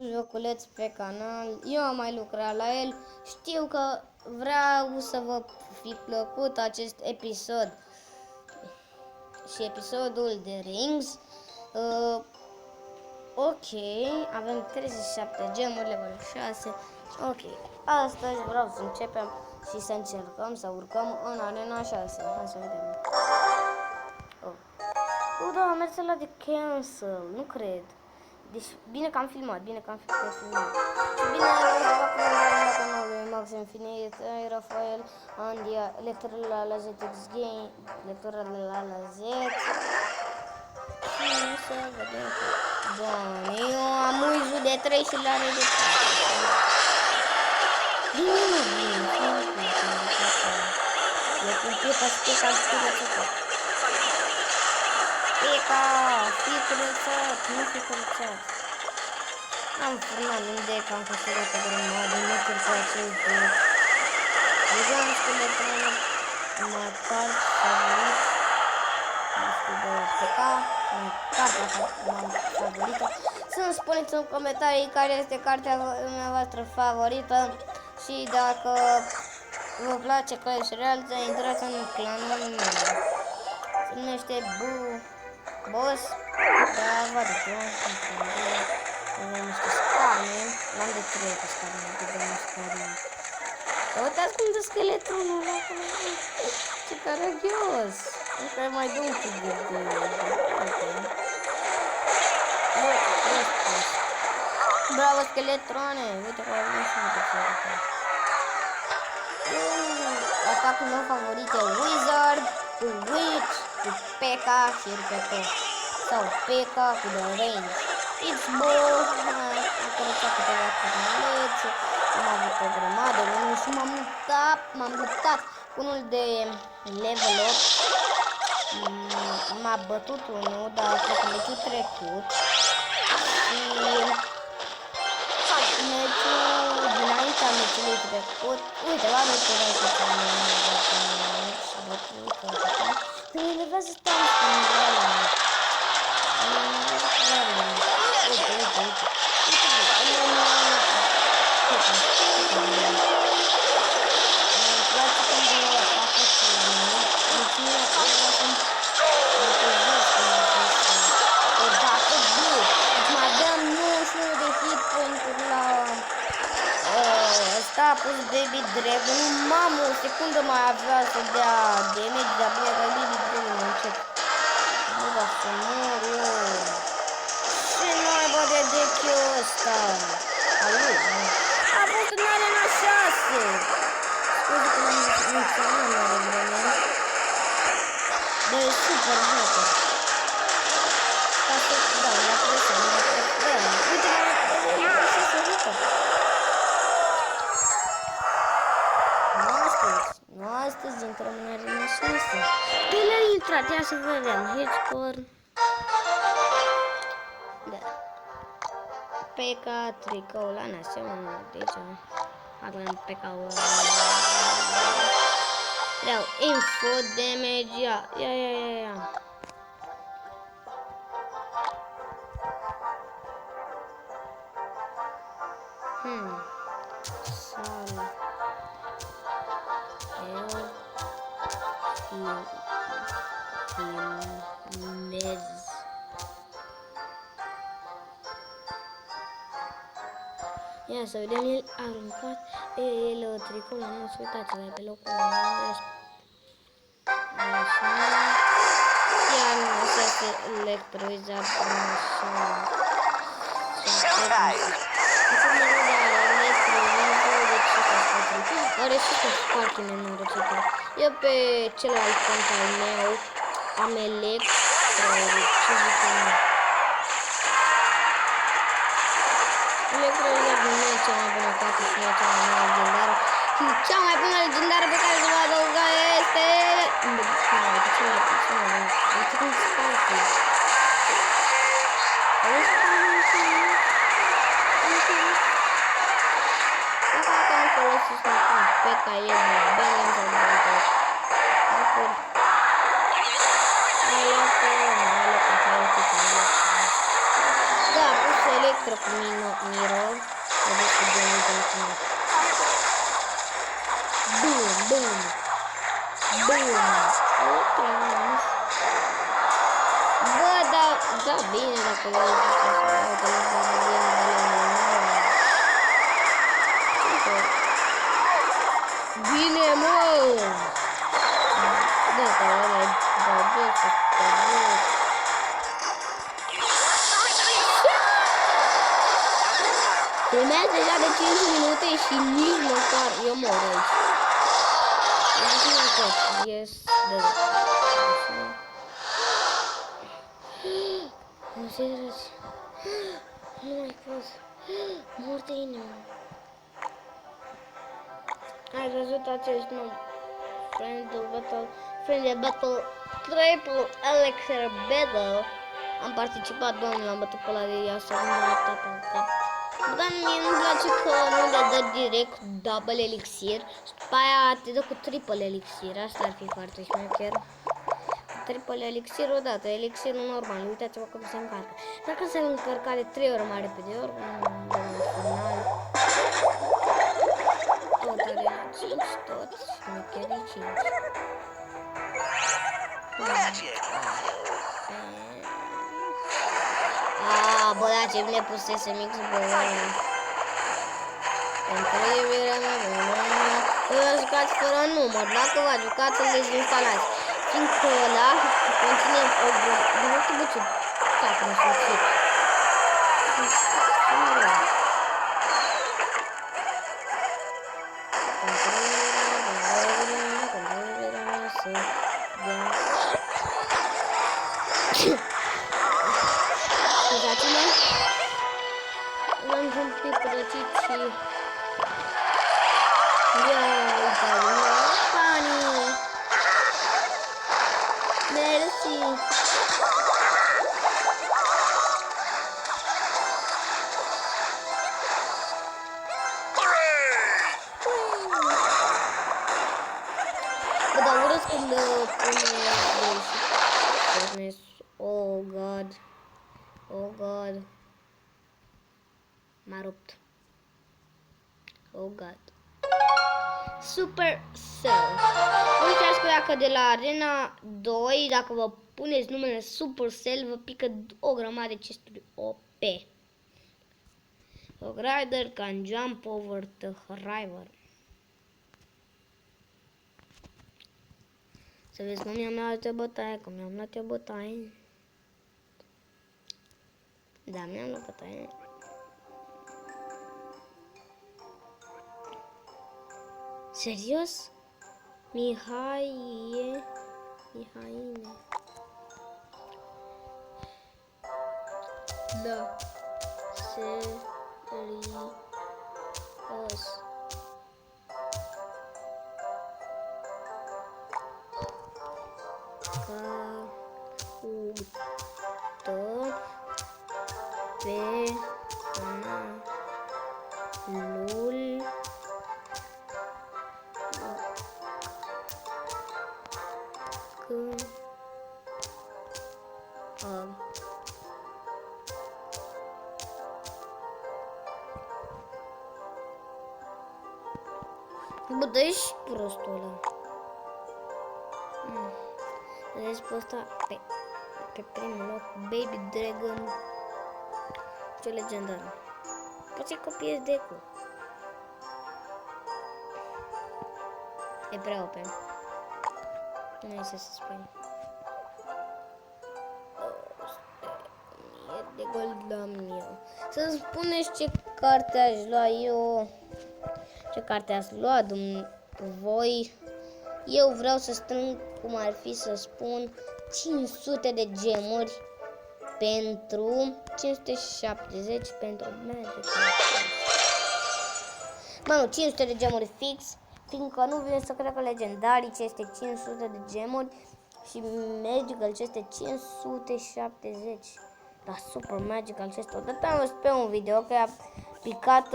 joculeț pe canal, eu am mai lucrat la el, știu că vreau să vă fi plăcut acest episod și episodul de Rings. Ok, avem 37 gemuri, level 6, ok, astăzi vreau să începem și să încercăm să urcăm în arena 6, hai să vedem. Da, am mers la de cancel, nu cred. Deci, bine că am filmat, Și bine, la canalul lui Max Infinite, Rafael, Andia, lectorul la ZX Game, lectorul la Z. Și să vedem. Bun, eu am uizul de 3 și l-are de 4. E cu pica și pica și pica. Pica, fi curățat, nu fi curățat. Am furnat unde că am câștigat pe grămadă, nu cred că acel joc. Deja am skeletronul mai part favorit. Nu știu de PK, cartea favorită. Să-mi spuneți în comentarii care este cartea voastră favorită și dacă vă place Clash Royale, să intrați în clanul meu. Se numește Boss, da, văd eu, avem niște scarne, l-am de 3 pe scarne, de dăm scarne. Dar uitați cum dă scheletronul ăla acolo, ce caragios! Încă mai dă un pic de bravo, scheletrone! Uite că avem și multe scheletrone. Atacul meu favorit e Wizard, cu Witch, cu P.E.K.K.A și RPT. Sau P.E.K.K.A cu The Range. X-Ball, am curățat câteva canalețe, am avut o grămadă, și m-am luptat cu unul de level 8. M-a bătut unul, dar cred că meciul trecut. Și meciul, dinaintea meciului trecut, uite, la meciul trecut, că mi enervează stau cu nivelul. Uite. Îmi place când atacă cu mine. Mulțumesc că vreau să-mi întâlnesc cum a fost odată bun. Deci mai dăm 91 de hit point-uri la ăsta a pus Baby Dragon. Mamă, o secundă mai avea să dea damage, dar bine că Baby Dragon încet. Nu da să mor eu. Ce naiba de deck-ul ăsta? Alu, a fost în arena 6. Scuze că l-am menționat în arena. Dar e super hacker. Ca să, da, la presă, da. Uite, la să jucă. Nu astăzi intrăm în arena 6. El a intrat, ia să vedem. Hitchcore. Da. P.E.K.K.A tricoul ăla n-aseamănă, deci avem P.E.K.K.A-ul ăla. Vreau info, damage, ia. Sala. Mez. Ia să vedem, el a aruncat, el tricoul, nu să uitați-vă pe locul așa. Iar nu se electroizează așa. Are și că foarte nenorocită. Eu pe celălalt cont al meu am electro, ce zic eu? Electro nu e cea mai bună carte și nu e cea mai bună legendară. Și cea mai bună legendară pe care se va adăuga este... Uite cum spate. Dacă nu folosiți niciun P.E.K.K.A e bine sau bine. Mai luat pe care Da, a pus Electro cu Mirror. Vedeți că de mult ultimul. Bum, bum. Bum. Electro, bă, da, bine dacă le zici așa. Uite, le vedem de la nouă. Bine, mă! Da, că ăla-i băgăt, băgăt. Filmează deja de 5 minute și nici măcar eu mor aici. Deci nu tot, yes, da. Nu serios. Oh my god. Mor de inimă. Ai văzut acest nou Friend de Battle Triple Elixir Battle. Am participat, doamne, l-am bătut pe ăla de ea să nu m-a dat în cap. Dar mie nu-mi place că nu le dă direct double elixir și după aia te dă cu triple elixir. Asta ar fi foarte șmecher. Triple elixir odată, elixirul normal, uitați-vă cum se încarcă. Dacă se încărca de 3 ori mai repede, ori final. Tot are 5, tot șmecherii 5. Bă, da, ce bine pusese mixul pe ăla. Pentru iubirea mea, vă jucați fără număr, dacă vă jucați să le instalați. Fiindcă ăla conține o grămadă de ce tacă nu sunt chip. Scuzați-mă, l-am un pic răcit și... Ia, uite-mă, Fanny! Mersi! Bă, dar urăsc când pune... Oh, God! Oh, God! M-a rupt. Oh, God! Supercell. Uitați că de la Arena 2, dacă vă puneți numele Supercell, vă pică o grămadă de chesturi OP. A rider can jump over the river. Să vezi cum mi-am luat o bătaie, cum mi-am luat o bătaie. Da, mi-am luat bătaie. Serios? Mihaine. Da. Serios. Caută pe canalul bă, dă-și prostul ăla. Vezi pe ăsta, pe primul loc, Baby Dragon, ce legendară. Poți să copiezi deck-ul. E prea OP. Nu este să spui. De gold la mine. Să-mi spuneți ce carte aș lua eu. Ce carte ați luat voi. Eu vreau să strâng, cum ar fi să spun, 500 de gemuri pentru 570 pentru Magic. Mă, nu, 500 de gemuri fix, fiindcă nu vine să cred că legendarii ce este 500 de gemuri și Magical ce este 570. Dar Super Magical ce este odată am văzut pe un video că a picat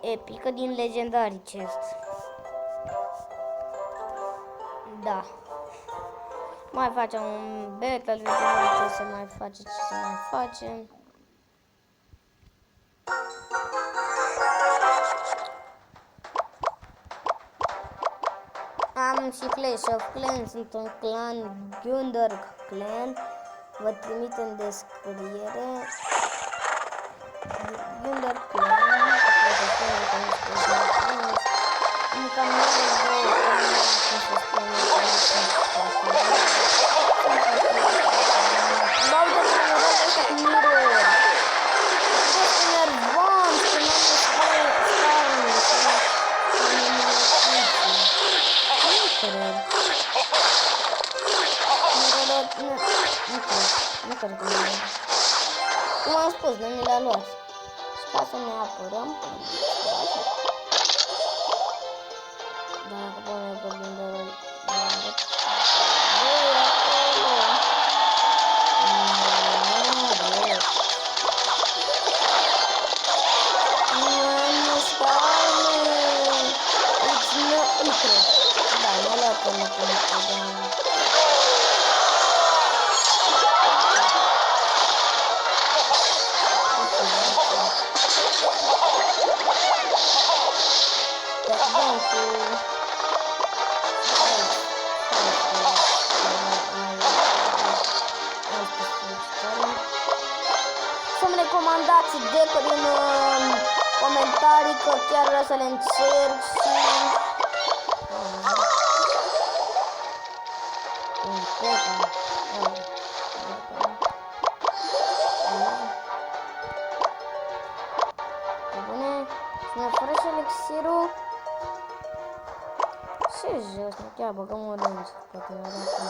epică din legendarii chest. Da. Mai facem un battle, vedem ce se mai face, ce se mai face. Am și Clash of Clans, sunt un clan Gundurk Clan. Vă trimit în descriere. Gundurk Clan. Încă nu nu cred că cum am spus, nu ne le-a luat. Și ca să ne apărăm, dacă punem pe blunderul, nu cred. Da, ne-a luat până să-mi recomandați decuri în comentarii că chiar vreau să le încerc și bune, ne fără și elixirul și jos, nu chiar băgăm o range, poate ne dăm acum.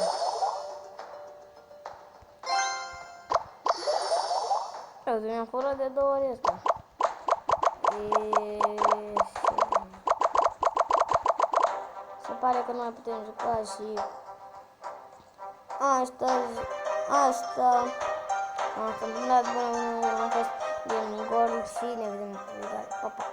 Uite, mi-am furat de 2 ori asta. Se pare că nu mai putem juca și asta am întâmplat, bun, am fost din gol și ne vedem, pa, pa.